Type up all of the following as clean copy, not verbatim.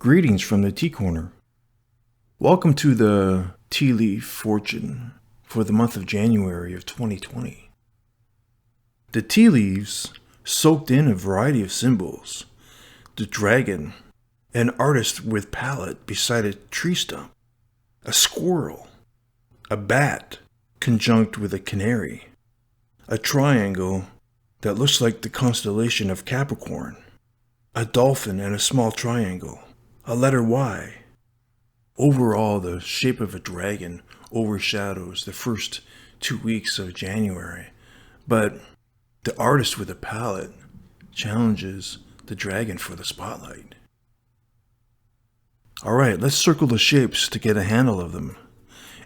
Greetings from the Tea Corner. Welcome to the tea leaf fortune for the month of January of 2020. The tea leaves soaked in a variety of symbols. The dragon, an artist with palette beside a tree stump, a squirrel, a bat conjunct with a canary, a triangle that looks like the constellation of Capricorn, a dolphin and a small triangle, a letter Y. Overall, the shape of a dragon overshadows the first 2 weeks of January, but the artist with a palette challenges the dragon for the spotlight. Alright, let's circle the shapes to get a handle of them.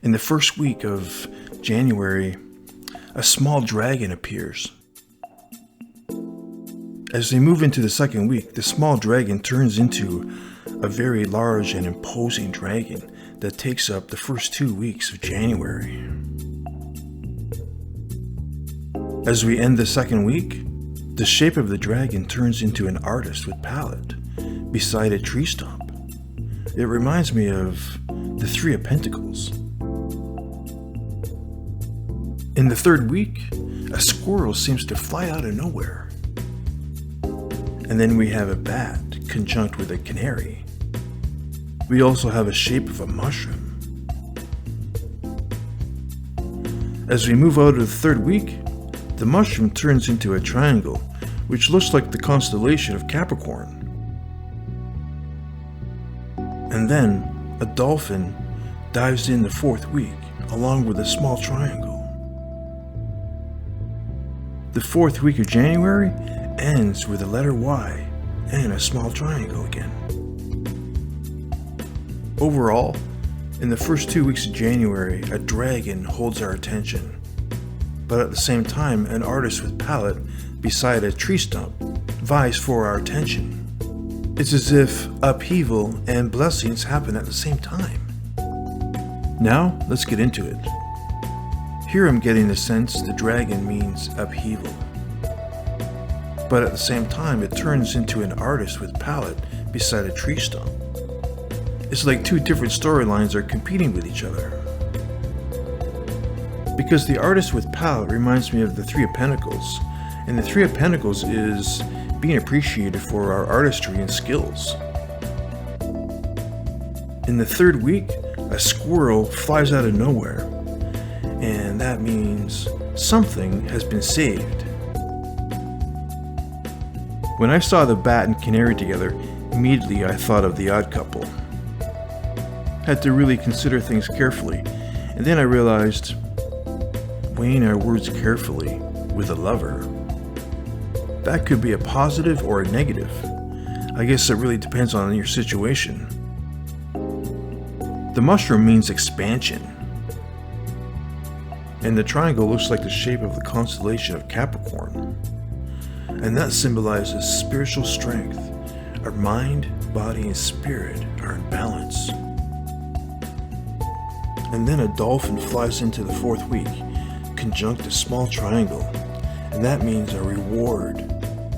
In the first week of January, a small dragon appears. As we move into the second week, the small dragon turns into a very large and imposing dragon that takes up the first 2 weeks of January. As we end the second week, the shape of the dragon turns into an artist with palette beside a tree stump. It reminds me of the Three of Pentacles. In the third week, a squirrel seems to fly out of nowhere. And then we have a bat conjunct with a canary. We also have a shape of a mushroom. As we move out of the third week, the mushroom turns into a triangle, which looks like the constellation of Capricorn. And then a dolphin dives in the fourth week, along with a small triangle. The fourth week of January ends with a letter Y and a small triangle again. Overall, in the first 2 weeks of January, a dragon holds our attention. But at the same time, an artist with palette beside a tree stump vies for our attention. It's as if upheaval and blessings happen at the same time. Now, let's get into it. Here I'm getting the sense the dragon means upheaval. But at the same time, it turns into an artist with palette beside a tree stump. It's like two different storylines are competing with each other. Because the artist with palette reminds me of the Three of Pentacles, and the Three of Pentacles is being appreciated for our artistry and skills. In the third week, a squirrel flies out of nowhere, and that means something has been saved. When I saw the bat and canary together, immediately I thought of The Odd Couple. Had to really consider things carefully, and then I realized weighing our words carefully with a lover. That could be a positive or a negative. I guess it really depends on your situation. The mushroom means expansion, and the triangle looks like the shape of the constellation of Capricorn, and that symbolizes spiritual strength. Our mind, body, and spirit are in balance. And then a dolphin flies into the fourth week, conjunct a small triangle, and that means a reward,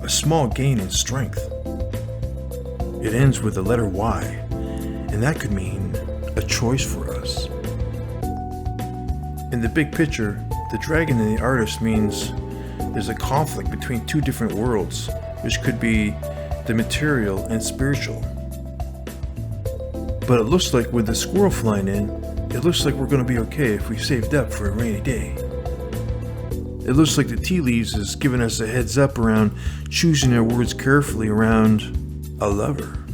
a small gain in strength. It ends with the letter Y, and that could mean a choice for us. In the big picture, the dragon and the artist means there's a conflict between two different worlds, which could be the material and spiritual. But it looks like with the squirrel flying in, it looks like we're going to be okay if we saved up for a rainy day. It looks like the tea leaves is giving us a heads up around choosing our words carefully around a lover.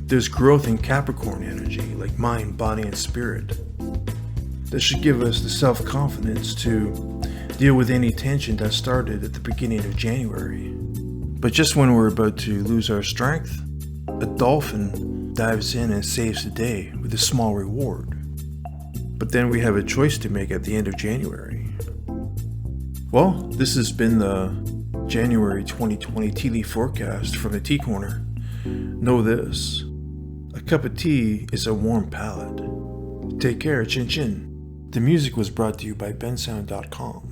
There's growth in Capricorn energy, like mind, body, and spirit. That should give us the self-confidence to deal with any tension that started at the beginning of January. But just when we're about to lose our strength, a dolphin dives in and saves the day with a small reward. But then we have a choice to make at the end of January. Well, this has been the January 2020 tea leaf forecast from the Tea Corner. Know this, a cup of tea is a warm palate. Take care, chin chin. The music was brought to you by bensound.com.